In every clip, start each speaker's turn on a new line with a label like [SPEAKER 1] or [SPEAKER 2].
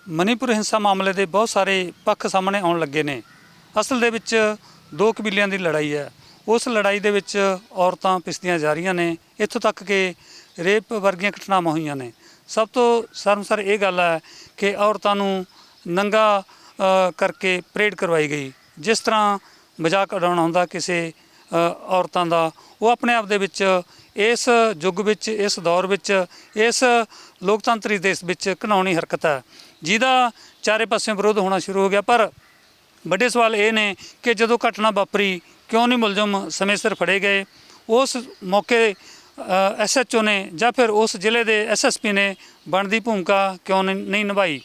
[SPEAKER 1] ਮਨੀਪੁਰ ਹਿੰਸਾ ਮਾਮਲੇ ਦੇ ਬਹੁਤ ਸਾਰੇ ਪੱਖ ਸਾਹਮਣੇ ਆਉਣ ਲੱਗੇ ਨੇ। ਅਸਲ ਦੇ ਵਿੱਚ ਦੋ ਕਬੀਲਿਆਂ ਦੀ ਲੜਾਈ ਹੈ। ਉਸ ਲੜਾਈ ਦੇ ਵਿੱਚ ਔਰਤਾਂ ਪਿਸਦੀਆਂ ਜਾ ਰਹੀਆਂ ਨੇ, ਇੱਥੋਂ ਤੱਕ ਕਿ ਰੇਪ ਵਰਗੀਆਂ ਘਟਨਾਵਾਂ ਹੋਈਆਂ ਨੇ। ਸਭ ਤੋਂ ਸ਼ਰਮਸਾਰ ਇਹ ਗੱਲ ਹੈ ਕਿ ਔਰਤਾਂ ਨੂੰ ਨੰਗਾ ਕਰਕੇ ਪਰੇਡ ਕਰਵਾਈ ਗਈ। ਜਿਸ ਤਰ੍ਹਾਂ ਮਜ਼ਾਕ ਉਡਾਉਣਾ ਹੁੰਦਾ ਕਿਸੇ ਔਰਤਾਂ ਦਾ, ਉਹ ਆਪਣੇ ਆਪ ਦੇ ਵਿੱਚ ਇਸ ਯੁੱਗ ਵਿੱਚ, ਇਸ ਦੌਰ ਵਿੱਚ, ਇਸ ਲੋਕਤੰਤਰੀ ਦੇਸ਼ ਵਿੱਚ ਘਿਨਾਉਣੀ ਹਰਕਤ ਹੈ, ਜਿਹਦਾ ਚਾਰੇ ਪਾਸਿਓਂ ਵਿਰੋਧ ਹੋਣਾ ਸ਼ੁਰੂ ਹੋ ਗਿਆ। ਪਰ ਵੱਡੇ ਸਵਾਲ ਇਹ ਨੇ ਕਿ ਜਦੋਂ ਘਟਨਾ ਵਾਪਰੀ ਕਿਉਂ ਨਹੀਂ ਮੁਲਜ਼ਮ ਸਮੇਂ ਸਿਰ ਫੜੇ ਗਏ? ਉਸ ਮੌਕੇ SHO ਨੇ ਜਾਂ ਫਿਰ ਉਸ ਜ਼ਿਲ੍ਹੇ ਦੇ SSP ਨੇ ਬਣਦੀ ਭੂਮਿਕਾ ਕਿਉਂ ਨਹੀਂ ਨਿਭਾਈ?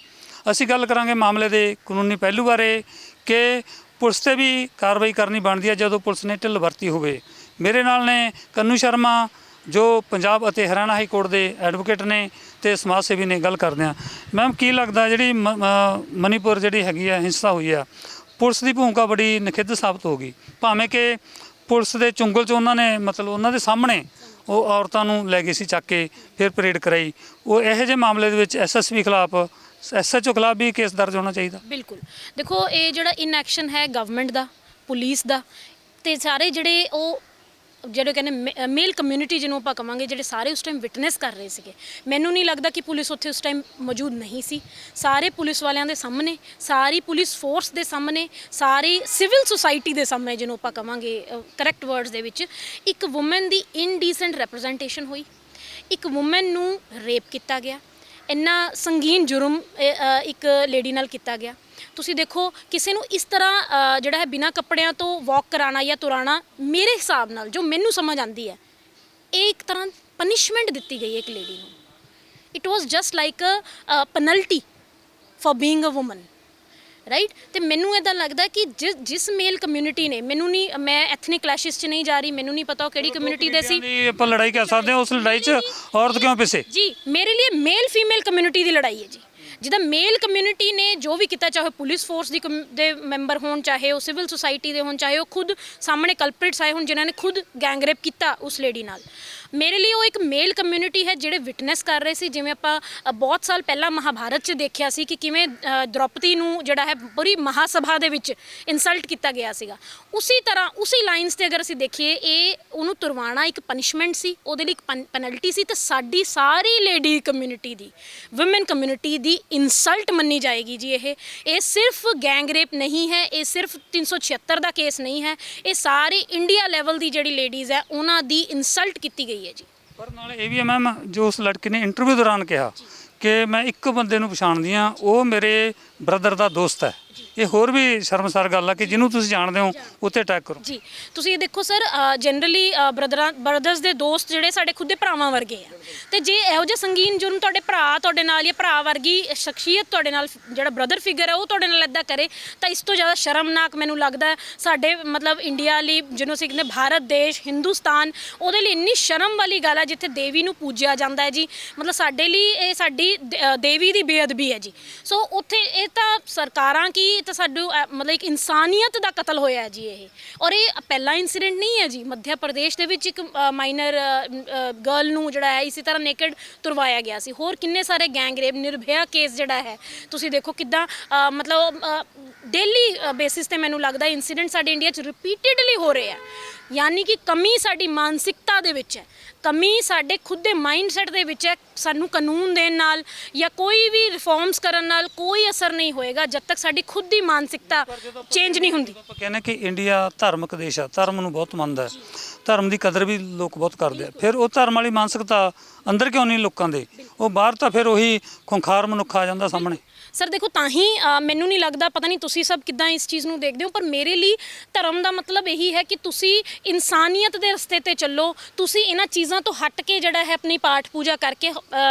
[SPEAKER 1] ਅਸੀਂ ਗੱਲ ਕਰਾਂਗੇ ਮਾਮਲੇ ਦੇ ਕਾਨੂੰਨੀ ਪਹਿਲੂ ਬਾਰੇ ਕਿ ਪੁਲਿਸ 'ਤੇ ਵੀ ਕਾਰਵਾਈ ਕਰਨੀ ਬਣਦੀ ਹੈ ਜਦੋਂ ਪੁਲਿਸ ਨੇ ਢਿੱਲ ਵਰਤੀ ਹੋਵੇ। ਮੇਰੇ ਨਾਲ ਨੇ ਕੰਨੂ ਸ਼ਰਮਾ ਜੋ ਪੰਜਾਬ ਅਤੇ ਹਰਿਆਣਾ ਹਾਈ ਕੋਰਟ ਦੇ ਐਡਵੋਕੇਟ ਨੇ ਤੇ ਸਮਾਜ ਸੇਵੀ ਨੇ। ਗੱਲ ਕਰਦੇ ਹਾਂ। ਮੈਮ, ਕੀ ਲੱਗਦਾ ਜਿਹੜੀ ਮਨੀਪੁਰ ਜਿਹੜੀ ਹੈਗੀ ਆ ਹਿੰਸਾ ਹੋਈ ਆ, ਪੁਲਿਸ ਦੀ ਭੂਮਿਕਾ ਬੜੀ ਨਖਿੱਧ ਸਾਬਤ ਹੋ ਗਈ, ਭਾਵੇਂ ਕਿ ਪੁਲਿਸ ਦੇ ਚੁੰਗਲ 'ਚ ਉਹਨਾਂ ਨੇ ਮਤਲਬ ਉਹਨਾਂ ਦੇ ਸਾਹਮਣੇ ਉਹ ਔਰਤਾਂ ਨੂੰ ਲੈ ਗਏ ਸੀ ਚੱਕ ਕੇ, ਫਿਰ ਪਰੇਡ ਕਰਾਈ। ਉਹ ਇਹੋ ਜਿਹੇ ਮਾਮਲੇ ਦੇ ਵਿੱਚ SSP ਖਿਲਾਫ, SHO ਖਿਲਾਫ ਵੀ ਕੇਸ ਦਰਜ ਹੋਣਾ ਚਾਹੀਦਾ।
[SPEAKER 2] ਬਿਲਕੁਲ। ਦੇਖੋ, ਇਹ ਜਿਹੜਾ ਇਨਐਕਸ਼ਨ ਹੈ ਗਵਰਨਮੈਂਟ ਦਾ, ਪੁਲਿਸ ਦਾ, ਤੇ ਸਾਰੇ ਜਿਹੜੇ ਕਹਿੰਦੇ ਮੇਲ ਕਮਿਊਨਿਟੀ ਜਿਹਨੂੰ ਆਪਾਂ ਕਹਾਂਗੇ, ਜਿਹੜੇ ਸਾਰੇ ਉਸ ਟਾਈਮ ਵਿਟਨੈਸ ਕਰ ਰਹੇ ਸੀਗੇ। ਮੈਨੂੰ ਨਹੀਂ ਲੱਗਦਾ ਕਿ ਪੁਲਿਸ ਉੱਥੇ ਉਸ ਟਾਈਮ ਮੌਜੂਦ ਨਹੀਂ ਸੀ। ਸਾਰੇ ਪੁਲਿਸ ਵਾਲਿਆਂ ਦੇ ਸਾਹਮਣੇ, ਸਾਰੀ ਪੁਲਿਸ ਫੋਰਸ ਦੇ ਸਾਹਮਣੇ, ਸਾਰੀ ਸਿਵਲ ਸੁਸਾਇਟੀ ਦੇ ਸਾਹਮਣੇ, ਜਿਹਨੂੰ ਆਪਾਂ ਕਹਾਂਗੇ ਕਰੈਕਟ ਵਰਡਸ ਦੇ ਵਿੱਚ, ਇੱਕ ਵੂਮਨ ਦੀ ਇਨਡੀਸੈਂਟ ਰਿਪਰੈਜ਼ੈਂਟੇਸ਼ਨ ਹੋਈ। ਇੱਕ ਵੂਮਨ ਨੂੰ ਰੇਪ ਕੀਤਾ ਗਿਆ। ਇੰਨਾ ਸੰਗੀਨ ਜੁਰਮ ਇੱਕ ਲੇਡੀ ਨਾਲ ਕੀਤਾ ਗਿਆ। ਤੁਸੀਂ ਦੇਖੋ, ਕਿਸੇ ਨੂੰ ਇਸ ਤਰ੍ਹਾਂ ਜਿਹੜਾ ਹੈ ਬਿਨਾਂ ਕੱਪੜਿਆਂ ਤੋਂ ਵਾਕ ਕਰਾਉਣਾ ਜਾਂ ਤੁਰਾਉਣਾ, ਮੇਰੇ ਹਿਸਾਬ ਨਾਲ ਜੋ ਮੈਨੂੰ ਸਮਝ ਆਉਂਦੀ ਹੈ, ਇਹ ਇੱਕ ਤਰ੍ਹਾਂ ਪਨਿਸ਼ਮੈਂਟ ਦਿੱਤੀ ਗਈ ਹੈ ਇੱਕ ਲੇਡੀ ਨੂੰ। It was just like a penalty for being a woman, right. ਤੇ ਮੈਨੂੰ ਇੱਦਾਂ ਲੱਗਦਾ ਕਿ ਜਿਸ ਮੇਲ ਕਮਿਊਨਿਟੀ ਨੇ, ਮੈਨੂੰ ਨਹੀਂ, ਮੈਂ ਐਥਨਿਕ ਕਲੈਸ਼ਿਸ 'ਚ ਨਹੀਂ ਜਾ ਰਹੀ, ਮੈਨੂੰ ਨਹੀਂ ਪਤਾ ਉਹ ਕਿਹੜੀ ਕਮਿਊਨਿਟੀ ਦੇ ਸੀ।
[SPEAKER 1] ਆਪਾਂ ਲੜਾਈ ਕਰ ਸਕਦੇ ਹਾਂ, ਉਸ ਲੜਾਈ 'ਚ ਔਰਤ ਕਿਉਂ ਪਿਸੇ? ਜੀ,
[SPEAKER 2] ਮੇਰੇ ਲਈ ਮੇਲ ਫੀਮੇਲ ਕਮਿਊਨਿਟੀ ਦੀ ਲੜਾਈ ਹੈ ਜੀ। ਜਿੱਦਾਂ ਮੇਲ ਕਮਿਊਨਿਟੀ ਨੇ ਜੋ ਵੀ ਕੀਤਾ, ਚਾਹੇ ਪੁਲਿਸ ਫੋਰਸ ਦੇ ਮੈਂਬਰ ਹੋਣ, ਚਾਹੇ ਉਹ ਸਿਵਲ ਸੁਸਾਇਟੀ ਦੇ ਹੋਣ, ਚਾਹੇ ਉਹ ਖੁਦ ਸਾਹਮਣੇ ਕਲਪ੍ਰਿਟਸ ਆਏ ਹੋਣ ਜਿਨ੍ਹਾਂ ਨੇ ਖੁਦ ਗੈਂਗ ਰੇਪ ਕੀਤਾ ਉਸ ਲੇਡੀ ਨਾਲ, ਮੇਰੇ ਲਈ ਉਹ ਇੱਕ ਮੇਲ ਕਮਿਊਨਿਟੀ ਹੈ ਜਿਹੜੇ ਵਿਟਨੈਸ ਕਰ ਰਹੇ ਸੀ। ਜਿਵੇਂ ਆਪਾਂ ਬਹੁਤ ਸਾਲ ਪਹਿਲਾਂ ਮਹਾਭਾਰਤ 'ਚ ਦੇਖਿਆ ਸੀ ਕਿ ਕਿਵੇਂ ਦ੍ਰੋਪਦੀ ਨੂੰ ਜਿਹੜਾ ਹੈ ਪੂਰੀ ਮਹਾਸਭਾ ਦੇ ਵਿੱਚ ਇਨਸਲਟ ਕੀਤਾ ਗਿਆ ਸੀਗਾ। ਉਸੇ ਤਰ੍ਹਾਂ ਉਸੇ ਲਾਈਨਸ 'ਤੇ ਅਗਰ ਅਸੀਂ ਦੇਖੀਏ, ਇਹ ਉਹਨੂੰ ਤੁਰਵਾਉਣਾ ਇੱਕ ਪਨਿਸ਼ਮੈਂਟ ਸੀ, ਉਹਦੇ ਲਈ ਇੱਕ ਪੈਨਲਟੀ ਸੀ। ਤੇ ਸਾਡੀ ਸਾਰੀ ਲੇਡੀ ਕਮਿਊਨਿਟੀ ਦੀ, ਵੂਮਨ ਕਮਿਊਨਿਟੀ ਦੀ ਇਨਸਲਟ ਮੰਨੀ ਜਾਏਗੀ ਜੀ। ਇਹ ਸਿਰਫ ਗੈਂਗ ਰੇਪ ਨਹੀਂ ਹੈ, ਇਹ ਸਿਰਫ 376 ਦਾ ਕੇਸ ਨਹੀਂ ਹੈ, ਇਹ ਸਾਰੇ ਇੰਡੀਆ ਲੈਵਲ ਦੀ ਜਿਹੜੀ ਲੇਡੀਜ਼ ਹੈ ਉਹਨਾਂ ਦੀ ਇਨਸਲਟ ਕੀਤੀ ਗਈ ਹੈ ਜੀ।
[SPEAKER 1] ਪਰ ਨਾਲੇ ਇਹ ਵੀ ਹੈ ਮੈਮ, ਜੋ ਉਸ ਲੜਕੀ ਨੇ ਇੰਟਰਵਿਊ ਦੌਰਾਨ ਕਿਹਾ ਕਿ ਮੈਂ ਇੱਕ ਬੰਦੇ ਨੂੰ ਪਛਾਣਦੀ ਹਾਂ, ਉਹ ਮੇਰੇ ਬ੍ਰਦਰ ਦਾ ਦੋਸਤ ਹੈ। ਇਹ ਹੋਰ ਵੀ ਸ਼ਰਮਸਾਰ ਗੱਲ ਆ ਕਿ ਜਿਹਨੂੰ ਤੁਸੀਂ ਜਾਣਦੇ ਹੋ ਉੱਤੇ ਅਟੈਕ ਕਰੋ। ਜੀ, ਤੁਸੀਂ ਇਹ ਦੇਖੋ ਸਰ, ਜਨਰਲੀ ਬ੍ਰਦਰਸ ਦੇ ਦੋਸਤ ਜਿਹੜੇ ਸਾਡੇ ਖੁਦ ਦੇ ਭਰਾਵਾਂ ਵਰਗੇ ਆ, ਤੇ ਜੇ ਇਹੋ ਜਿਹੇ ਸੰਗੀਨ ਜੁਰਮ ਤੁਹਾਡੇ ਭਰਾ ਤੁਹਾਡੇ ਨਾਲ, ਜਾਂ ਭਰਾ ਵਰਗੀ ਸ਼ਖਸੀਅਤ ਤੁਹਾਡੇ ਨਾਲ, ਜਿਹੜਾ ਬ੍ਰਦਰ ਫਿਗਰ ਹੈ ਉਹ ਤੁਹਾਡੇ ਨਾਲ ਇੱਦਾਂ ਕਰੇ, ਤਾਂ ਇਸ ਤੋਂ ਜ਼ਿਆਦਾ ਸ਼ਰਮਨਾਕ ਮੈਨੂੰ ਲੱਗਦਾ ਸਾਡੇ ਮਤਲਬ ਇੰਡੀਆ ਲਈ, ਜਿਹਨੂੰ ਅਸੀਂ ਕਹਿੰਦੇ ਭਾਰਤ ਦੇਸ਼, ਹਿੰਦੁਸਤਾਨ, ਉਹਦੇ ਲਈ ਇੰਨੀ ਸ਼ਰਮ ਵਾਲੀ ਗੱਲ ਹੈ ਜਿੱਥੇ ਦੇਵੀ ਨੂੰ ਪੂਜਿਆ ਜਾਂਦਾ ਹੈ ਜੀ। ਮਤਲਬ ਸਾਡੇ ਲਈ ਇਹ ਸਾਡੀ ਦੇਵੀ ਦੀ ਬੇਅਦਬੀ ਹੈ ਜੀ। ਸੋ ਉੱਥੇ ਇਹ ਤਾਂ ਸਰਕਾਰਾਂ ਕੀ, ਤਾਂ ਸਾਨੂੰ ਮਤਲਬ ਇੱਕ ਇਨਸਾਨੀਅਤ ਦਾ ਕਤਲ ਹੋਇਆ ਜੀ ਇਹ। ਔਰ ਇਹ ਪਹਿਲਾ ਇੰਸੀਡੈਂਟ ਨਹੀਂ ਹੈ ਜੀ। ਮੱਧ ਪ੍ਰਦੇਸ਼ ਦੇ ਵਿੱਚ ਇੱਕ ਮਾਈਨਰ ਗਰਲ ਨੂੰ ਜਿਹੜਾ ਹੈ ਇਸੇ ਤਰ੍ਹਾਂ ਨੇਕਡ ਤੁਰਵਾਇਆ ਗਿਆ ਸੀ। ਹੋਰ ਕਿੰਨੇ ਸਾਰੇ ਗੈਂਗ ਰੇਪ, ਨਿਰਭਇਆ ਕੇਸ ਜਿਹੜਾ ਹੈ ਤੁਸੀਂ ਦੇਖੋ ਕਿੱਦਾਂ ਮਤਲਬ ਡੇਲੀ ਬੇਸਿਸ 'ਤੇ ਮੈਨੂੰ ਲੱਗਦਾ ਇੰਸੀਡੈਂਟ ਸਾਡੇ ਇੰਡੀਆ 'ਚ ਰਿਪੀਟਡਲੀ ਹੋ ਰਹੇ ਆ। ਯਾਨੀ ਕਿ ਕਮੀ ਸਾਡੀ ਮਾਨਸਿਕਤਾ ਦੇ ਵਿੱਚ ਹੈ, ਕਮੀ ਸਾਡੇ ਖੁਦ ਦੇ ਮਾਈਂਡਸੈਟ ਦੇ ਵਿੱਚ ਹੈ। ਸਾਨੂੰ ਕਾਨੂੰਨ ਦੇਣ ਨਾਲ ਜਾਂ ਕੋਈ ਵੀ ਰਿਫਾਰਮਸ ਕਰਨ ਨਾਲ ਕੋਈ ਅਸਰ ਨਹੀਂ ਹੋਏਗਾ ਜਦ ਤੱਕ ਸਾਡੀ ਖੁਦ ਦੀ ਮਾਨਸਿਕਤਾ ਚੇਂਜ ਨਹੀਂ ਹੁੰਦੀ। ਆਪਾਂ ਕਹਿੰਦੇ ਕਿ ਇੰਡੀਆ ਧਾਰਮਿਕ ਦੇਸ਼ ਆ, ਧਰਮ ਨੂੰ ਬਹੁਤ ਮੰਨਦਾ, ਧਰਮ ਦੀ ਕਦਰ ਵੀ ਲੋਕ ਬਹੁਤ ਕਰਦੇ ਆ। ਫਿਰ ਉਹ ਧਰਮ ਵਾਲੀ ਮਾਨਸਿਕਤਾ ਅੰਦਰ ਕਿਉਂ ਨਹੀਂ ਲੋਕਾਂ ਦੇ? ਉਹ ਬਾਹਰ ਤਾਂ ਫਿਰ ਉਹੀ ਖੁੰਖਾਰ ਮਨੁੱਖ ਆ ਜਾਂਦਾ ਸਾਹਮਣੇ।
[SPEAKER 2] ਸਰ ਦੇਖੋ, ਤਾਂ ਹੀ ਮੈਨੂੰ ਨਹੀਂ ਲੱਗਦਾ, ਪਤਾ ਨਹੀਂ ਤੁਸੀਂ ਸਭ ਕਿੱਦਾਂ ਇਸ ਚੀਜ਼ ਨੂੰ ਦੇਖਦੇ ਹੋ, ਪਰ ਮੇਰੇ ਲਈ ਧਰਮ ਦਾ ਮਤਲਬ ਇਹੀ ਹੈ ਕਿ ਤੁਸੀਂ ਇਨਸਾਨੀਅਤ ਦੇ ਰਸਤੇ 'ਤੇ ਚੱਲੋ। ਤੁਸੀਂ ਇਹਨਾਂ ਚੀਜ਼ਾਂ ਤੋਂ ਹਟ ਕੇ ਜਿਹੜਾ ਹੈ ਆਪਣੀ ਪਾਠ ਪੂਜਾ ਕਰਕੇ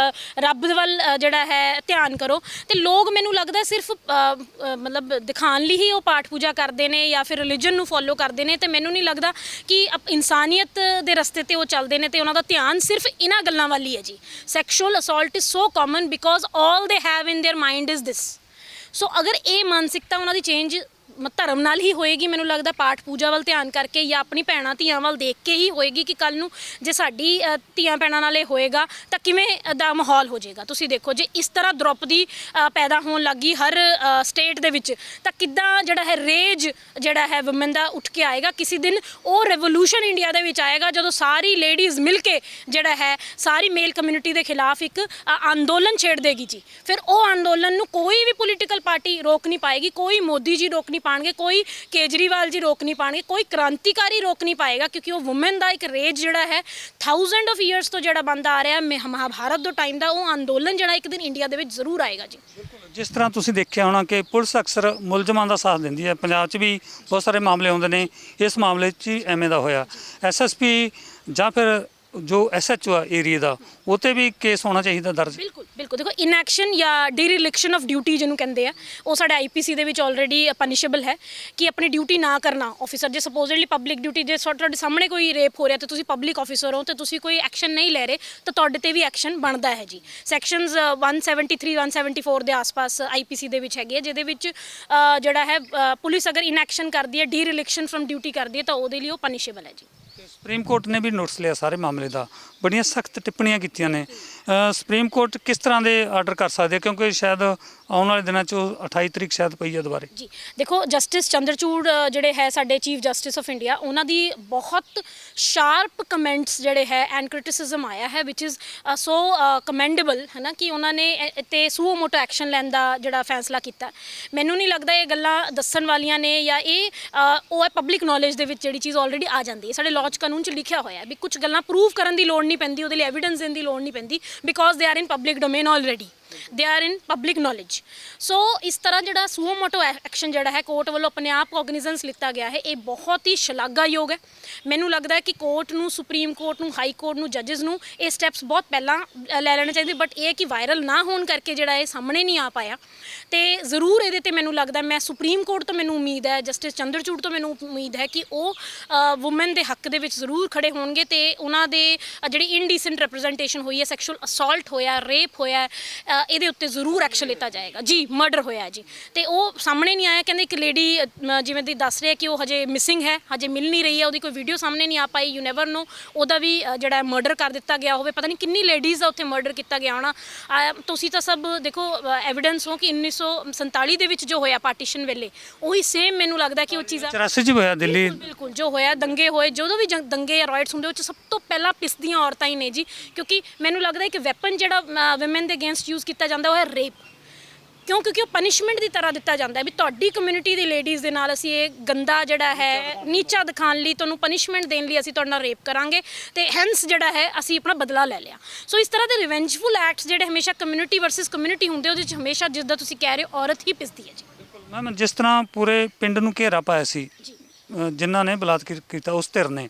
[SPEAKER 2] ਰੱਬ ਵੱਲ ਜਿਹੜਾ ਹੈ ਧਿਆਨ ਕਰੋ। ਤੇ ਲੋਕ ਮੈਨੂੰ ਲੱਗਦਾ ਸਿਰਫ ਮਤਲਬ ਦਿਖਾਉਣ ਲਈ ਹੀ ਉਹ ਪਾਠ ਪੂਜਾ ਕਰਦੇ ਨੇ ਜਾਂ ਫਿਰ ਰਿਲੀਜਨ ਨੂੰ ਫੋਲੋ ਕਰਦੇ ਨੇ। ਤੇ ਮੈਨੂੰ ਨਹੀਂ ਲੱਗਦਾ ਕਿ ਇਨਸਾਨੀਅਤ ਦੇ ਰਸਤੇ 'ਤੇ ਉਹ ਚੱਲਦੇ ਨੇ ਤੇ ਉਹਨਾਂ ਦਾ ਧਿਆਨ ਸਿਰਫ ਇਹਨਾਂ ਗੱਲਾਂ ਵੱਲ ਹੀ ਹੈ ਜੀ। Sexual assault is so common because all they have in their mind is this. So ਅਗਰ ਇਹ ਮਾਨਸਿਕਤਾ ਉਹਨਾਂ ਦੀ ਚੇਂਜ ਧਰਮ ਨਾਲ ਹੀ ਹੋਏਗੀ, ਮੈਨੂੰ ਲੱਗਦਾ ਪਾਠ ਪੂਜਾ ਵੱਲ ਧਿਆਨ ਕਰਕੇ ਜਾਂ ਆਪਣੀ ਭੈਣਾਂ ਧੀਆਂ ਵੱਲ ਦੇਖ ਕੇ ਹੀ ਹੋਏਗੀ ਕਿ ਕੱਲ ਨੂੰ ਜੇ ਸਾਡੀ ਧੀਆਂ ਭੈਣਾਂ ਨਾਲ ਇਹ ਹੋਏਗਾ ਤਾਂ ਕਿਵੇਂ ਦਾ ਮਾਹੌਲ ਹੋ ਜਾਏਗਾ। ਤੁਸੀਂ ਦੇਖੋ ਜੇ ਇਸ ਤਰ੍ਹਾਂ ਦ੍ਰੋਪਦੀ ਪੈਦਾ ਹੋਣ ਲੱਗੀ ਹਰ ਸਟੇਟ ਦੇ ਵਿੱਚ ਤਾਂ ਕਿੱਦਾਂ ਜਿਹੜਾ ਹੈ ਰੇਜ ਜਿਹੜਾ ਹੈ ਵੂਮਨ ਦਾ ਉੱਠ ਕੇ ਆਏਗਾ। ਕਿਸੇ ਦਿਨ ਉਹ ਰੈਵੋਲੂਸ਼ਨ ਇੰਡੀਆ ਦੇ ਵਿੱਚ ਆਏਗਾ ਜਦੋਂ ਸਾਰੀ ਲੇਡੀਜ਼ ਮਿਲ ਕੇ ਜਿਹੜਾ ਹੈ ਸਾਰੀ ਮੇਲ ਕਮਿਊਨਿਟੀ ਦੇ ਖਿਲਾਫ ਇੱਕ ਅੰਦੋਲਨ ਛੇੜ ਦੇਗੀ ਜੀ। ਫਿਰ ਉਹ ਅੰਦੋਲਨ ਨੂੰ ਕੋਈ ਵੀ ਪੋਲੀਟੀਕਲ ਪਾਰਟੀ ਰੋਕ ਨਹੀਂ ਪਾਏਗੀ, ਕੋਈ ਮੋਦੀ ਜੀ ਰੋਕ ਨਹੀਂ ਪਾਣਗੇ, ਕੋਈ ਕੇਜਰੀਵਾਲ ਜੀ ਰੋਕ ਨਹੀਂ ਪਾਣਗੇ, ਕੋਈ ਕ੍ਰਾਂਤੀਕਾਰੀ ਰੋਕ ਨਹੀਂ ਪਾਏਗਾ ਕਿਉਂਕਿ ਉਹ ਵੂਮਨ ਦਾ ਇੱਕ ਰੇਜ ਜਿਹੜਾ ਹੈ 1000 ਆਫ ਈਅਰਸ ਤੋਂ ਜਿਹੜਾ ਬੰਦਾ ਆ ਰਿਹਾ ਮਹਾਭਾਰਤ ਦੇ ਟਾਈਮ ਦਾ ਉਹ ਅੰਦੋਲਨ ਜਿਹੜਾ ਇੱਕ ਦਿਨ ਇੰਡੀਆ ਦੇ ਵਿੱਚ ਜ਼ਰੂਰ ਆਏਗਾ ਜੀ।
[SPEAKER 1] ਜਿਸ ਤਰ੍ਹਾਂ ਤੁਸੀਂ ਦੇਖਿਆ ਹੋਣਾ ਕਿ ਪੁਲਿਸ ਅਕਸਰ ਮੁਲਜ਼ਮਾਂ ਦਾ ਸਾਥ ਦਿੰਦੀ ਹੈ, ਪੰਜਾਬ 'ਚ ਵੀ ਬਹੁਤ ਸਾਰੇ ਮਾਮਲੇ ਆਉਂਦੇ ਨੇ, ਇਸ ਮਾਮਲੇ 'ਚ ਹੀ ਐਵੇਂ ਦਾ ਹੋਇਆ। ਐਸਐਸਪੀ ਜਾਂ ਫਿਰ ਜੋ ਐਸਐਚਓ ਆ ਏਰੀਆ ਦਾ ਉਹ 'ਤੇ ਵੀ ਕੇਸ ਹੋਣਾ ਚਾਹੀਦਾ ਦਰਜ।
[SPEAKER 2] ਬਿਲਕੁਲ ਬਿਲਕੁਲ ਦੇਖੋ ਇਨਐਕਸ਼ਨ ਜਾਂ ਡਿਰੈਲਿਕਸ਼ਨ ਆਫ ਡਿਊਟੀ ਜਿਹਨੂੰ ਕਹਿੰਦੇ ਆ ਉਹ ਸਾਡੇ ਆਈਪੀਸੀ ਦੇ ਵਿੱਚ ਆਲਰੇਡੀ ਪਨਿਸ਼ੇਬਲ ਹੈ ਕਿ ਆਪਣੀ ਡਿਊਟੀ ਨਾ ਕਰਨਾ। ਆਫੀਸਰ ਜੇ ਸਪੋਜ਼ਡਲੀ ਪਬਲਿਕ ਡਿਊਟੀ ਜੇ ਤੁਹਾਡੇ ਸਾਹਮਣੇ ਕੋਈ ਰੇਪ ਹੋ ਰਿਹਾ ਤੇ ਤੁਸੀਂ ਪਬਲਿਕ ਆਫੀਸਰ ਹੋ ਤੇ ਤੁਸੀਂ ਕੋਈ ਐਕਸ਼ਨ ਨਹੀਂ ਲੈ ਰਹੇ ਤਾਂ ਤੁਹਾਡੇ ਤੇ ਵੀ ਐਕਸ਼ਨ ਬਣਦਾ ਹੈ ਜੀ। ਸੈਕਸ਼ਨਸ 173 174 ਦੇ ਆਸ-ਪਾਸ ਆਈਪੀਸੀ ਦੇ ਵਿੱਚ ਹੈਗੇ ਜਿਹਦੇ ਵਿੱਚ ਜਿਹੜਾ ਹੈ ਪੁਲਿਸ ਅਗਰ ਇਨਐਕਸ਼ਨ ਕਰਦੀ ਹੈ ਡਿਰੈਲਿਕਸ਼ਨ ਫਰਮ ਡਿਊਟੀ ਕਰਦੀ ਹੈ ਤਾਂ ਉਹਦੇ ਲਈ ਉਹ ਪਨਿਸ਼ੇਬਲ ਹੈ ਜੀ।
[SPEAKER 1] ਸੁਪਰੀਮ ਕੋਰਟ ਨੇ ਵੀ ਨੋਟਿਸ ਲਿਆ ਸਾਰੇ ਮਾਮਲੇ ਦਾ, ਬੜੀਆਂ ਸਖਤ ਟਿੱਪਣੀਆਂ ਕੀਤੀਆਂ ਨੇ। ਸੁਪਰੀਮ ਕੋਰਟ ਕਿਸ ਤਰ੍ਹਾਂ ਦੇ ਆਰਡਰ ਕਰ ਸਕਦੇ ਕਿਉਂਕਿ ਸ਼ਾਇਦ ਆਉਣ ਵਾਲੇ ਦਿਨਾਂ 'ਚ 28 ਤਰੀਕ ਸ਼ਾਇਦ ਪਈ ਹੈ ਦੁਬਾਰੇ ਜੀ।
[SPEAKER 2] ਦੇਖੋ ਜਸਟਿਸ ਚੰਦਰਚੂੜ ਜਿਹੜੇ ਹੈ ਸਾਡੇ ਚੀਫ ਜਸਟਿਸ ਆਫ ਇੰਡੀਆ ਉਹਨਾਂ ਦੀ ਬਹੁਤ ਸ਼ਾਰਪ ਕਮੈਂਟਸ ਜਿਹੜੇ ਹੈ ਐਂਡ ਕ੍ਰਿਟਿਸਿਜ਼ਮ ਆਇਆ ਹੈ ਵਿਚ ਇਜ਼ ਸੋ ਕਮੈਂਡੇਬਲ ਹੈ ਨਾ ਕਿ ਉਹਨਾਂ ਨੇ ਤੇ ਸੂਓ ਮੋਟੋ ਐਕਸ਼ਨ ਲੈਣ ਦਾ ਜਿਹੜਾ ਫੈਸਲਾ ਕੀਤਾ। ਮੈਨੂੰ ਨਹੀਂ ਲੱਗਦਾ ਇਹ ਗੱਲਾਂ ਦੱਸਣ ਵਾਲੀਆਂ ਨੇ ਜਾਂ ਇਹ ਉਹ ਹੈ ਪਬਲਿਕ ਨੌਲੇਜ ਦੇ ਵਿੱਚ ਜਿਹੜੀ ਚੀਜ਼ ਆਲਰੇਡੀ ਆ ਜਾਂਦੀ ਹੈ। ਸਾਡੇ ਲਾਅ 'ਚ ਕਾਨੂੰਨ 'ਚ ਲਿਖਿਆ ਹੋਇਆ ਵੀ ਕੁਝ ਗੱਲਾਂ ਪ੍ਰੂਵ ਕਰਨ ਦੀ ਲੋੜ ਨਹੀਂ ਪੈਂਦੀ, ਉਹਦੇ ਲਈ ਐਵੀਡੈਂਸ ਦੇਣ ਦੀ ਲੋੜ ਨਹੀਂ ਪੈਂਦੀ because they are in public domain already, they are in public knowledge. So ਇਸ ਤਰ੍ਹਾਂ ਜਿਹੜਾ ਸੂਓ ਮੋਟੋ ਐਕਸ਼ਨ ਜਿਹੜਾ ਹੈ ਕੋਰਟ ਵੱਲੋਂ ਆਪਣੇ ਆਪ ਕੋਗਨੀਜ਼ੈਂਸ ਲਿੱਤਾ ਗਿਆ ਹੈ ਇਹ ਬਹੁਤ ਹੀ ਸ਼ਲਾਘਾਯੋਗ ਹੈ। ਮੈਨੂੰ ਲੱਗਦਾ ਹੈ ਕਿ ਕੋਰਟ ਨੂੰ, ਸੁਪਰੀਮ ਕੋਰਟ ਨੂੰ, ਹਾਈ ਕੋਰਟ ਨੂੰ, ਜੱਜਸ ਨੂੰ ਇਹ ਸਟੈਪਸ ਬਹੁਤ ਪਹਿਲਾਂ ਲੈ ਲੈਣੇ ਚਾਹੀਦੇ ਬਟ ਇਹ ਕਿ ਵਾਇਰਲ ਨਾ ਹੋਣ ਕਰਕੇ ਜਿਹੜਾ ਇਹ ਸਾਹਮਣੇ ਨਹੀਂ ਆ ਪਾਇਆ। ਤੇ ਜ਼ਰੂਰ ਇਹਦੇ ਤੇ ਮੈਨੂੰ ਲੱਗਦਾ ਮੈਂ ਸੁਪਰੀਮ ਕੋਰਟ ਤੋਂ ਮੈਨੂੰ ਉਮੀਦ ਹੈ, ਜਸਟਿਸ ਚੰਦਰਚੂੜ ਤੋਂ ਮੈਨੂੰ ਉਮੀਦ ਹੈ ਕਿ ਉਹ ਵੂਮਨ ਦੇ ਹੱਕ ਦੇ ਵਿੱਚ ਜ਼ਰੂਰ ਖੜੇ ਹੋਣਗੇ ਤੇ ਉਹਨਾਂ ਦੇ ਜਿਹੜੀ ਇਨਡੀਸੈਂਟ ਰਿਪਰੈਜ਼ੈਂਟੇਸ਼ਨ ਹੋਈ ਹੈ, ਸੈਕਸ਼ੂਅਲ ਅਸੌਲਟ ਹੋਇਆ, ਰੇਪ ਹੋਇਆ, ਇਹਦੇ ਉੱਤੇ ਜ਼ਰੂਰ ਐਕਸ਼ਨ ਲਿੱਤਾ ਜਾਏਗਾ ਜੀ। ਮਰਡਰ ਹੋਇਆ ਜੀ ਤੇ ਉਹ ਸਾਹਮਣੇ ਨਹੀਂ ਆਇਆ। ਕਹਿੰਦੇ ਇੱਕ ਲੇਡੀ ਜਿਵੇਂ ਦੀ ਦੱਸ ਰਿਹਾ ਕਿ ਉਹ ਹਜੇ ਮਿਸਿੰਗ ਹੈ, ਹਜੇ ਮਿਲ ਨਹੀਂ ਰਹੀ ਹੈ, ਉਹਦੀ ਕੋਈ ਵੀਡੀਓ ਸਾਹਮਣੇ ਨਹੀਂ ਆ ਪਾਈ। ਯੂ ਨੈਵਰ ਨੋ ਉਹਦਾ ਵੀ ਜਿਹੜਾ ਮਰਡਰ ਕਰ ਦਿੱਤਾ ਗਿਆ ਹੋਵੇ, ਪਤਾ ਨਹੀਂ ਕਿੰਨੀ ਲੇਡੀਜ਼ ਦਾ ਉੱਥੇ ਮਰਡਰ ਕੀਤਾ ਗਿਆ ਹੋਣਾ। ਤੁਸੀਂ ਤਾਂ ਸਭ ਦੇਖੋ ਐਵੀਡੈਂਸ ਹੋ ਕਿ 1947 ਦੇ ਵਿੱਚ ਜੋ ਹੋਇਆ ਪਾਰਟੀਸ਼ਨ ਵੇਲੇ ਉਹੀ ਸੇਮ ਮੈਨੂੰ ਲੱਗਦਾ ਕਿ ਉਹ ਚੀਜ਼ਾਂ
[SPEAKER 1] 84 'ਚ ਹੋਇਆ ਦਿੱਲੀ।
[SPEAKER 2] ਬਿਲਕੁਲ ਜੋ ਹੋਇਆ ਦੰਗੇ ਹੋਏ, ਜਦੋਂ ਵੀ ਦੰਗੇ ਜਾਂ ਰਾਇਟਸ ਹੁੰਦੇ ਉਹ 'ਚ ਸਭ ਤੋਂ ਪਹਿਲਾਂ ਪਿਸਦੀਆਂ ਔਰਤਾਂ ਹੀ ਨੇ ਜੀ ਕਿਉਂਕਿ ਮੈਨੂੰ ਲੱਗਦਾ ਕਿ ਵੈਪਨ ਜਿਹੜਾ ਵੂਮਨ ਦੇ ਅਗੇਂਸਟ ਯੂਜ਼ ਕੀਤਾ ਜਾਂਦਾ ਉਹ ਹੈ ਰੇਪ। ਕਿਉਂਕਿ ਉਹ ਪਨਿਸ਼ਮੈਂਟ ਦੀ ਤਰ੍ਹਾਂ ਦਿੱਤਾ ਜਾਂਦਾ ਹੈ ਵੀ ਤੁਹਾਡੀ ਕਮਿਊਨਿਟੀ ਦੀ ਲੇਡੀਜ਼ ਦੇ ਨਾਲ ਅਸੀਂ ਇਹ ਗੰਦਾ ਜਿਹੜਾ ਹੈ ਨੀਚਾ ਦਿਖਾਉਣ ਲਈ ਤੁਹਾਨੂੰ ਪਨਿਸ਼ਮੈਂਟ ਦੇਣ ਲਈ ਅਸੀਂ ਤੁਹਾਡੇ ਨਾਲ ਰੇਪ ਕਰਾਂਗੇ ਤੇ ਹੈਂਸ ਜਿਹੜਾ ਹੈ ਅਸੀਂ ਆਪਣਾ ਬਦਲਾ ਲੈ ਲਿਆ। ਸੋ ਇਸ ਤਰ੍ਹਾਂ ਦੇ ਰਿਵੈਂਜਫੁਲ ਐਕਟਸ ਜਿਹੜੇ ਹਮੇਸ਼ਾ ਕਮਿਊਨਿਟੀ ਵਰਸਸ ਕਮਿਊਨਿਟੀ ਹੁੰਦੇ ਉਹਦੇ 'ਚ ਹਮੇਸ਼ਾ ਜਿੱਦਾਂ ਤੁਸੀਂ ਕਹਿ ਰਹੇ ਹੋ ਔਰਤ ਹੀ ਪਿਸਦੀ ਹੈ ਜੀ।
[SPEAKER 1] ਮੈਮ ਜਿਸ ਤਰ੍ਹਾਂ ਪੂਰੇ ਪਿੰਡ ਨੂੰ ਘੇਰਾ ਪਾਇਆ ਸੀ ਜਿਨ੍ਹਾਂ ਨੇ ਬਲਾਤਕਾਰ ਕੀਤਾ ਉਸ ਧਿਰ ਨੇ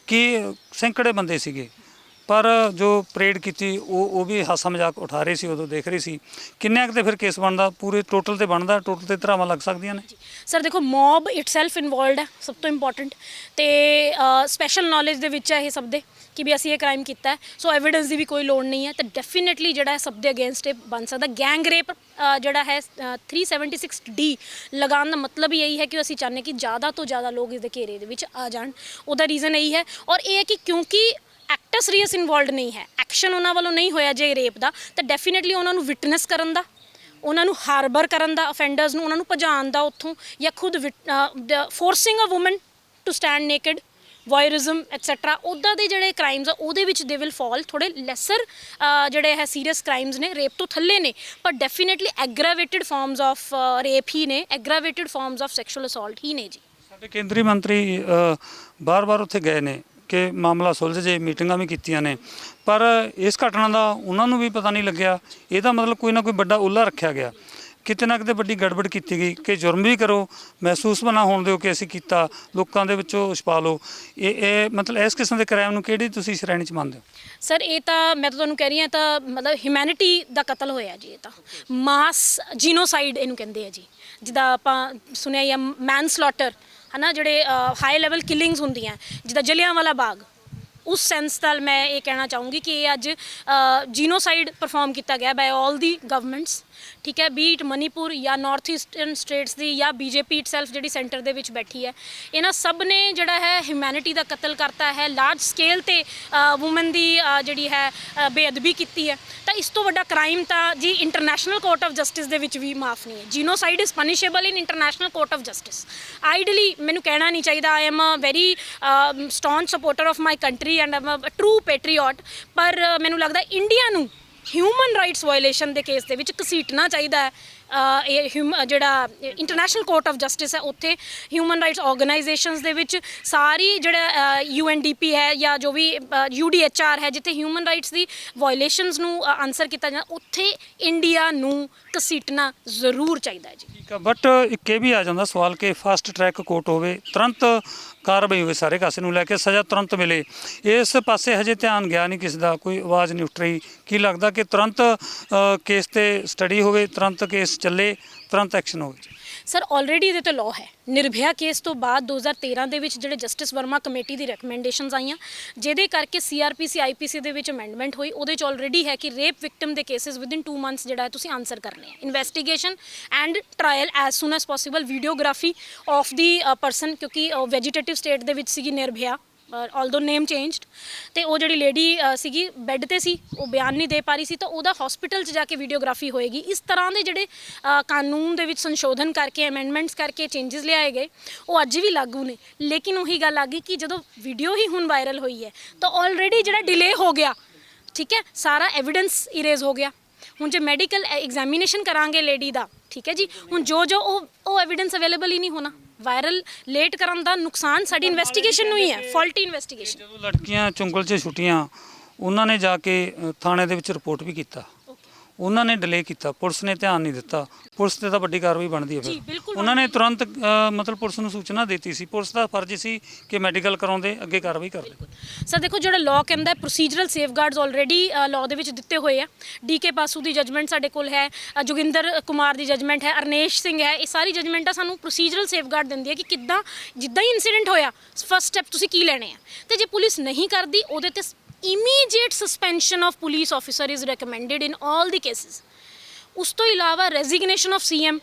[SPEAKER 1] ਕਿ ਸੈਂਕੜੇ ਬੰਦੇ ਸੀਗੇ ਪਰ ਜੋ ਪਰੇਡ ਕੀਤੀ ਉਹ ਵੀ ਹਾਸਾ ਮਜ਼ਾਕ ਉਠਾ ਰਹੇ ਸੀ, ਉਦੋਂ ਦੇਖ ਰਹੇ ਸੀ। ਕਿੰਨੇ ਕੁ ਤੇ ਫਿਰ ਕੇਸ ਬਣਦਾ ਪੂਰੇ ਟੋਟਲ ਤੇ ਬਣਦਾ, ਟੋਟਲ ਤੇ ਧਰਾਵਾਂ ਲੱਗ ਸਕਦੀਆਂ ਨੇ?
[SPEAKER 2] ਸਰ ਦੇਖੋ ਮੌਬ ਇਟਸੈਲਫ ਇਨਵੋਲਵਡ ਹੈ ਸਭ ਤੋਂ ਇੰਪੋਰਟੈਂਟ ਤੇ ਸਪੈਸ਼ਲ ਨੌਲੇਜ ਦੇ ਵਿੱਚ ਹੈ ਇਹ ਸਭ ਦੇ ਕਿ ਵੀ ਅਸੀਂ ਇਹ ਕ੍ਰਾਈਮ ਕੀਤਾ ਹੈ। ਸੋ ਐਵੀਡੈਂਸ ਦੀ ਵੀ ਕੋਈ ਲੋੜ ਨਹੀਂ ਹੈ ਤੇ ਡੈਫੀਨੇਟਲੀ ਜਿਹੜਾ ਹੈ ਸਭ ਦੇ ਅਗੇਂਸਟ ਇਹ ਬਣ ਸਕਦਾ। ਗੈਂਗ ਰੇਪ ਜਿਹੜਾ ਹੈ 376D ਲਗਾਉਣ ਦਾ ਮਤਲਬ ਹੀ ਇਹੀ ਹੈ ਕਿ ਅਸੀਂ ਚਾਹੁੰਦੇ ਕਿ ਜ਼ਿਆਦਾ ਤੋਂ ਜ਼ਿਆਦਾ ਲੋਕ ਇਸ ਦੇ ਘੇਰੇ ਦੇ ਵਿੱਚ ਆ ਜਾਣ। ਉਹਦਾ ਰੀਜ਼ਨ ਇਹੀ ਹੈ ਔਰ ਇਹ ਹੈ ਕਿ ਕਿਉਂਕਿ ਐਕਟਰ ਸੀਰੀਅਸ ਇਨਵੋਲਵਡ ਨਹੀਂ ਹੈ, ਐਕਸ਼ਨ ਉਹਨਾਂ ਵੱਲੋਂ ਨਹੀਂ ਹੋਇਆ ਜੇ ਰੇਪ ਦਾ ਤਾਂ ਡੈਫੀਨੇਟਲੀ ਉਹਨਾਂ ਨੂੰ ਵਿਟਨੈਸ ਕਰਨ ਦਾ, ਉਹਨਾਂ ਨੂੰ ਹਾਰਬਰ ਕਰਨ ਦਾ, ਅਫੈਂਡਰਸ ਨੂੰ ਉਹਨਾਂ ਨੂੰ ਭਜਾਉਣ ਦਾ ਉੱਥੋਂ ਜਾਂ ਖੁਦ forcing a woman to stand naked, voyeurism etcetera ਉੱਦਾਂ ਦੇ ਜਿਹੜੇ ਕ੍ਰਾਈਮਸ ਆ ਉਹਦੇ ਵਿੱਚ ਦੇ ਵਿਲ ਫਾਲ। ਥੋੜ੍ਹੇ ਲੈਸਰ ਜਿਹੜੇ ਹੈ ਸੀਰੀਅਸ ਕ੍ਰਾਈਮਸ ਨੇ, ਰੇਪ ਤੋਂ ਥੱਲੇ ਨੇ ਪਰ ਡੈਫੀਨੇਟਲੀ ਐਗਰਾਵੇਟਿਡ ਫਾਰਮਸ ਆਫ ਰੇਪ ਹੀ ਨੇ, ਐਗਰਾਵੇਟਿਡ ਫਾਰਮਸ ਆਫ ਸੈਕਸ਼ੂਅਲ ਅਸੌਲਟ ਹੀ ਨੇ ਜੀ।
[SPEAKER 1] ਸਾਡੇ ਕੇਂਦਰੀ ਮੰਤਰੀ ਬਾਰ-ਬਾਰ ਉੱਥੇ ਗਏ ਨੇ ਕਿ ਮਾਮਲਾ ਸੁਲਝ ਜੇ, ਮੀਟਿੰਗਾਂ ਵੀ ਕੀਤੀਆਂ ਨੇ ਪਰ ਇਸ ਘਟਨਾ ਦਾ ਉਹਨਾਂ ਨੂੰ ਵੀ ਪਤਾ ਨਹੀਂ ਲੱਗਿਆ। ਇਹਦਾ ਮਤਲਬ ਕੋਈ ਨਾ ਕੋਈ ਵੱਡਾ ਉੱਲਾ ਰੱਖਿਆ ਗਿਆ, ਕਿਤੇ ਨਾ ਕਿਤੇ ਵੱਡੀ ਗੜਬੜ ਕੀਤੀ ਗਈ ਕਿ ਜੁਰਮ ਵੀ ਕਰੋ, ਮਹਿਸੂਸ ਬਣਾ ਹੋਣ ਦਿਓ ਕਿ ਅਸੀਂ ਕੀਤਾ, ਲੋਕਾਂ ਦੇ ਵਿੱਚੋਂ ਛੁਪਾ ਲਓ। ਇਹ ਮਤਲਬ ਇਸ ਕਿਸਮ ਦੇ ਕ੍ਰਾਈਮ ਨੂੰ ਕਿਹੜੀ ਤੁਸੀਂ ਸ਼੍ਰੇਣੀ 'ਚ ਮੰਨਦੇ ਹੋ?
[SPEAKER 2] ਸਰ ਇਹ ਤਾਂ ਮੈਂ ਤਾਂ ਤੁਹਾਨੂੰ ਕਹਿ ਰਹੀ ਹਾਂ ਤਾਂ ਮਤਲਬ ਹਿਊਮੈਨਿਟੀ ਦਾ ਕਤਲ ਹੋਇਆ ਜੀ। ਇਹ ਤਾਂ ਮਾਸ ਜੀਨੋਸਾਈਡ ਇਹਨੂੰ ਕਹਿੰਦੇ ਆ ਜੀ, ਜਿੱਦਾਂ ਆਪਾਂ ਸੁਣਿਆ ਜਾਂ ਮੈਨ ਸਲੌਟਰ ਹੈ ਨਾ, ਜਿਹੜੇ ਹਾਈ ਲੈਵਲ ਕਿਲਿੰਗਸ ਹੁੰਦੀਆਂ ਜਿੱਦਾਂ ਜਲਿਆਂਵਾਲਾ ਬਾਗ, ਉਸ ਸੈਂਸ ਨਾਲ ਮੈਂ ਇਹ ਕਹਿਣਾ ਚਾਹੂੰਗੀ ਕਿ ਇਹ ਅੱਜ ਜੀਨੋਸਾਈਡ ਪਰਫਾਰਮ ਕੀਤਾ ਗਿਆ ਬਾਈ ਆਲ ਦੀ ਗਵਰਨਮੈਂਟਸ ਠੀਕ ਹੈ, ਬੀਟ ਮਨੀਪੁਰ ਜਾਂ ਨਾਰਥ ਈਸਟਰਨ ਸਟੇਟਸ ਦੀ ਜਾਂ ਬੀਜੇਪੀ ਇਟਸੈਲਫ ਜਿਹੜੀ ਸੈਂਟਰ ਦੇ ਵਿੱਚ ਬੈਠੀ ਹੈ, ਇਹਨਾਂ ਸਭ ਨੇ ਜਿਹੜਾ ਹੈ ਹਿਊਮੈਨਿਟੀ ਦਾ ਕਤਲ ਕਰਤਾ ਹੈ, ਲਾਰਜ ਸਕੇਲ ਤੇ ਵੂਮਨ ਦੀ ਜਿਹੜੀ ਹੈ ਬੇਅਦਬੀ ਕੀਤੀ ਹੈ। ਤਾਂ ਇਸ ਤੋਂ ਵੱਡਾ ਕ੍ਰਾਈਮ ਤਾਂ ਜੀ ਇੰਟਰਨੈਸ਼ਨਲ ਕੋਰਟ ਆਫ ਜਸਟਿਸ ਦੇ ਵਿੱਚ ਵੀ ਮਾਫ ਨਹੀਂ ਹੈ। Genocide is punishable in international court of justice. Ideally ਮੈਨੂੰ ਕਹਿਣਾ ਨਹੀਂ ਚਾਹੀਦਾ I am a very staunch supporter of my country and am a true patriot, ਪਰ ਮੈਨੂੰ ਲੱਗਦਾ ਇੰਡੀਆ ਨੂੰ ਹਿਊਮਨ ਰਾਈਟਸ ਵਾਇਓਲੇਸ਼ਨ ਦੇ ਕੇਸ ਦੇ ਵਿੱਚ ਘਸੀਟਣਾ ਚਾਹੀਦਾ ਹੈ। ਜਿਹੜਾ ਇੰਟਰਨੈਸ਼ਨਲ ਕੋਰਟ ਆਫ ਜਸਟਿਸ ਹੈ ਉੱਥੇ ਹਿਊਮਨ ਰਾਈਟਸ ਆਰਗੇਨਾਈਜੇਸ਼ਨਸ ਦੇ ਵਿੱਚ ਸਾਰੀ ਜਿਹੜਾ UNDP ਹੈ ਜਾਂ ਜੋ ਵੀ UDHR ਹੈ, ਜਿੱਥੇ ਹਿਊਮਨ ਰਾਈਟਸ ਦੀ ਵਾਇਓਲੇਸ਼ਨਸ ਨੂੰ ਆਨਸਰ ਕੀਤਾ ਜਾਂਦਾ, ਉੱਥੇ ਇੰਡੀਆ ਨੂੰ ਘਸੀਟਣਾ ਜ਼ਰੂਰ ਚਾਹੀਦਾ ਹੈ ਜੀ।
[SPEAKER 1] ਠੀਕ ਆ, ਬਟ ਇੱਕ ਇਹ ਵੀ ਆ ਜਾਂਦਾ ਸਵਾਲ ਕਿ ਫਾਸਟ ਟਰੈਕ ਕੋਰਟ ਹੋਵੇ, ਤੁਰੰਤ ਕਾਰਵਾਈ ਹੋਵੇ, ਸਾਰੇ ਕਾਸੇ ਨੂੰ ਲੈ ਕੇ ਸਜ਼ਾ ਤੁਰੰਤ ਮਿਲੇ। ਇਸ ਪਾਸੇ ਹਜੇ ਧਿਆਨ ਗਿਆ ਨਹੀਂ ਕਿਸੇ ਦਾ, ਕੋਈ ਆਵਾਜ਼ ਨਹੀਂ ਉੱਠ ਰਹੀ। ਕੀ ਲੱਗਦਾ ਕਿ ਤੁਰੰਤ ਕੇਸ ਤੇ ਸਟੱਡੀ ਹੋਵੇ, ਤੁਰੰਤ ਕੇਸ ਚੱਲੇ, ਤੁਰੰਤ ਐਕਸ਼ਨ ਹੋਵੇ?
[SPEAKER 2] ਸਰ ਆਲਰੇਡੀ ਇਹਦੇ ਤੇ ਲਾਅ ਹੈ। ਨਿਰਭਇਆ ਕੇਸ ਤੋਂ ਬਾਅਦ 2013 ਦੇ ਵਿੱਚ ਜਿਹੜੇ ਜਸਟਿਸ ਵਰਮਾ ਕਮੇਟੀ ਦੀ ਰეკਮੈਂਡੇਸ਼ਨਸ ਆਈਆਂ, ਜਿਹਦੇ ਕਰਕੇ CRPC IPC ਦੇ ਵਿੱਚ ਅਮੈਂਡਮੈਂਟ ਹੋਈ, ਉਹਦੇ ਚ ਆਲਰੇਡੀ ਹੈ ਕਿ ਰੇਪ ਵਿਕਟਿਮ ਦੇ ਕੇਸਿਸ ਵਿਦਿਨ 2 ਮੰਥਸ ਜਿਹੜਾ ਹੈ ਤੁਸੀਂ ਆਨਸਰ ਕਰਨੇ ਆ। Investigation and trial as soon as possible, videography of the person, ਕਿਉਂਕਿ ਵੈਜੀਟੇਟਿਵ ਸਟੇਟ ਦੇ ਵਿੱਚ ਸੀਗੀ ਨਿਰਭਇਆ, ਆਲਦੋ ਨੇਮ ਚੇਂਜਡ, ਤੇ ਉਹ ਜਿਹੜੀ ਲੇਡੀ ਸੀਗੀ ਬੈੱਡ ਤੇ ਸੀ, ਉਹ ਬਿਆਨ ਨਹੀਂ ਦੇ ਪਾ ਰਹੀ ਸੀ, ਤਾਂ ਉਹਦਾ ਹਸਪੀਟਲ 'ਚ ਜਾ ਕੇ ਵੀਡੀਓਗ੍ਰਾਫੀ ਹੋਏਗੀ। ਇਸ ਤਰ੍ਹਾਂ ਦੇ ਜਿਹੜੇ ਕਾਨੂੰਨ ਦੇ ਵਿੱਚ ਸੰਸ਼ੋਧਨ ਕਰਕੇ, ਅਮੈਂਡਮੈਂਟਸ ਕਰਕੇ ਚੇਂਜਸ ਲਿਆਏ ਗਏ, ਉਹ ਅੱਜ ਵੀ ਲਾਗੂ ਨੇ। ਲੇਕਿਨ ਉਹੀ ਗੱਲ ਆ ਗਈ ਕਿ ਜਦੋਂ ਵੀਡੀਓ ਹੀ ਹੁਣ ਵਾਇਰਲ ਹੋਈ ਹੈ ਤਾਂ ਆਲਰੇਡੀ ਜਿਹੜਾ ਡਿਲੇ ਹੋ ਗਿਆ, ਠੀਕ ਹੈ, ਸਾਰਾ ਐਵੀਡੈਂਸ ਇਰੇਜ਼ ਹੋ ਗਿਆ। ਹੁਣ ਜੇ ਮੈਡੀਕਲ ਐਗਜ਼ਾਮੀਨੇਸ਼ਨ ਕਰਾਂਗੇ ਲੇਡੀ ਦਾ, ਠੀਕ ਹੈ ਜੀ, ਹੁਣ ਜੋ ਉਹ ਐਵੀਡੈਂਸ ਅਵੇਲੇਬਲ ਹੀ ਨਹੀਂ ਹੋਣਾ। ਵਾਇਰਲ ਲੇਟ ਕਰਨ ਦਾ ਨੁਕਸਾਨ ਸਾਡੀ ਇਨਵੈਸਟੀਗੇਸ਼ਨ ਨੂੰ ਹੀ ਹੈ, ਫਾਲਟੀ ਇਨਵੈਸਟੀਗੇਸ਼ਨ।
[SPEAKER 1] ਜਦੋਂ ਲੜਕੀਆਂ ਚੁੰਗਲ 'ਚ ਛੁੱਟੀਆਂ, ਉਹਨਾਂ ਨੇ ਜਾ ਕੇ ਥਾਣੇ ਦੇ ਵਿੱਚ ਰਿਪੋਰਟ ਵੀ ਕੀਤਾ, ਉਹਨਾਂ ਨੇ ਡਿਲੇ ਕੀਤਾ, ਪੁਲਿਸ ਨੇ ਧਿਆਨ ਨਹੀਂ ਦਿੱਤਾ। ਪੁਲਿਸ ਤੇ ਤਾਂ ਵੱਡੀ ਕਾਰਵਾਈ ਬਣਦੀ ਹੈ ਫਿਰ। ਉਹਨਾਂ ਨੇ ਤੁਰੰਤ ਮਤਲਬ ਪੁਲਿਸ ਨੂੰ ਸੂਚਨਾ ਦਿੱਤੀ ਸੀ, ਪੁਲਿਸ ਦਾ ਫਰਜ਼ ਸੀ ਕਿ ਮੈਡੀਕਲ ਕਰਾਉਂਦੇ, ਅੱਗੇ ਕਾਰਵਾਈ ਕਰਦੇ।
[SPEAKER 2] ਸਰ ਦੇਖੋ, ਜਿਹੜਾ ਲਾਅ ਕਹਿੰਦਾ ਪ੍ਰੋਸੀਜਰਲ ਸੇਫਗਾਰਡਸ ਆਲਰੇਡੀ ਲਾਅ ਦੇ ਵਿੱਚ ਦਿੱਤੇ ਹੋਏ ਆ। DK ਪਾਸੂ ਦੀ ਜਜਮੈਂਟ ਸਾਡੇ ਕੋਲ ਹੈ, ਜੋਗਿੰਦਰ ਕੁਮਾਰ ਦੀ ਜਜਮੈਂਟ ਹੈ, ਅਰਨੇਸ਼ ਸਿੰਘ ਹੈ, ਇਹ ਸਾਰੀ ਜਜਮੈਂਟਾਂ ਸਾਨੂੰ ਪ੍ਰੋਸੀਜਰਲ ਸੇਫਗਾਰਡ ਦਿੰਦੀ ਹੈ ਕਿ ਕਿੱਦਾਂ, ਜਿੱਦਾਂ ਹੀ ਇਨਸੀਡੈਂਟ ਹੋਇਆ, ਫਸਟ ਸਟੈਪ ਤੁਸੀਂ ਕੀ ਲੈਣੇ ਆ। ਤੇ ਜੇ ਪੁਲਿਸ ਨਹੀਂ ਕਰਦੀ, ਉਹਦੇ ਤੇ immediate suspension of police officer is recommended in all the cases। ਉਸ ਤੋਂ ਇਲਾਵਾ ਰੈਜ਼ਿਗਨੇਸ਼ਨ ਆਫ CM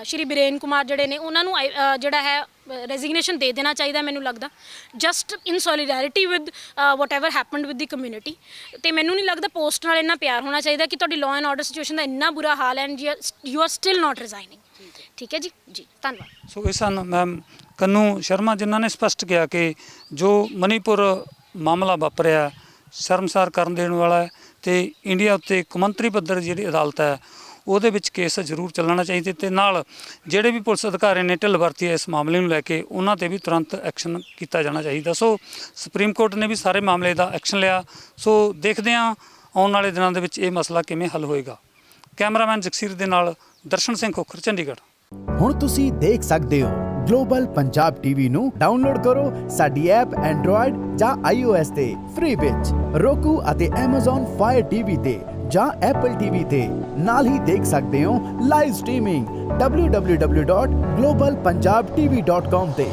[SPEAKER 2] ਸ਼੍ਰੀ ਬੀਰੇਨ ਕੁਮਾਰ ਜਿਹੜੇ ਨੇ, ਉਹਨਾਂ ਨੂੰ ਜਿਹੜਾ ਹੈ ਰੈਜ਼ਿਗਨੇਸ਼ਨ ਦੇ ਦੇਣਾ ਚਾਹੀਦਾ ਮੈਨੂੰ ਲੱਗਦਾ, just in solidarity with what ever happened with the community. ਤੇ ਮੈਨੂੰ ਨਹੀਂ ਲੱਗਦਾ ਪੋਸਟ ਨਾਲ ਇੰਨਾ ਪਿਆਰ ਹੋਣਾ ਚਾਹੀਦਾ ਕਿ ਤੁਹਾਡੀ ਲਾਅ ਐਂਡ ਆਰਡਰ ਸਿਚੁਏਸ਼ਨ ਦਾ ਇੰਨਾ ਬੁਰਾ ਹਾਲ ਹੈ ਐਂਡ ਯੂ ਆਰ ਸਟਿਲ ਨਾਟ ਰਿਜ਼ਾਈਨਿੰਗ। ਠੀਕ ਹੈ ਜੀ, ਧੰਨਵਾਦ।
[SPEAKER 1] ਸੋ ਇਹ ਸਨ ਮੈਮ ਕੰਨੂ ਸ਼ਰਮਾ, ਜਿਨ੍ਹਾਂ ਨੇ ਸਪਸ਼ਟ ਕਿਹਾ ਕਿ ਜੋ ਮਨੀਪੁਰ ਮਾਮਲਾ ਵਾਪਰਿਆ ਸ਼ਰਮਸਾਰ ਕਰਨ ਦੇਣ ਵਾਲਾ ਹੈ, ਤੇ ਇੰਡੀਆ ਉੱਤੇ ਕੌਮਾਂਤਰੀ ਪੱਧਰ ਜਿਹੜੀ ਅਦਾਲਤ ਹੈ ਉਹਦੇ ਵਿੱਚ ਕੇਸ ਜ਼ਰੂਰ ਚੱਲਣਾ ਚਾਹੀਦਾ, ਤੇ ਨਾਲ ਜਿਹੜੇ ਵੀ ਪੁਲਿਸ ਅਧਿਕਾਰੀ ਨੇ ਢਿੱਲ ਵਰਤੀ ਹੈ ਇਸ ਮਾਮਲੇ ਨੂੰ ਲੈ ਕੇ, ਉਹਨਾਂ ਤੇ ਵੀ ਤੁਰੰਤ ਐਕਸ਼ਨ ਕੀਤਾ ਜਾਣਾ ਚਾਹੀਦਾ। ਸੋ ਸੁਪਰੀਮ ਕੋਰਟ ਨੇ ਵੀ ਸਾਰੇ ਮਾਮਲੇ ਦਾ ਐਕਸ਼ਨ ਲਿਆ। ਸੋ ਦੇਖਦੇ ਹਾਂ ਆਉਣ ਵਾਲੇ ਦਿਨਾਂ ਦੇ ਵਿੱਚ ਇਹ ਮਸਲਾ ਕਿਵੇਂ ਹੱਲ ਹੋਏਗਾ। ਕੈਮਰਾਮੈਨ ਜਗਸੀਰ ਦੇ ਨਾਲ ਦਰਸ਼ਨ ਸਿੰਘ ਖੋਖਰ, ਚੰਡੀਗੜ੍ਹ।
[SPEAKER 3] ਹੁਣ ਤੁਸੀਂ ਦੇਖ ਸਕਦੇ ਹੋ ਗਲੋਬਲ ਪੰਜਾਬ ਟੀਵੀ ਨੂੰ ਡਾਊਨਲੋਡ ਕਰੋ ਸਾਡੀ ਐਪ ਐਂਡਰੋਇਡ ਜਾਂ iOS ਤੇ ਫ੍ਰੀ ਵਿੱਚ, roku ਅਤੇ Amazon Fire TV ਤੇ ਜਾਂ Apple TV ਤੇ। ਨਾਲ ਹੀ ਦੇਖ ਸਕਦੇ ਹੋ ਲਾਈਵ ਸਟ੍ਰੀਮਿੰਗ www.globalpunjabtv.com ਤੇ।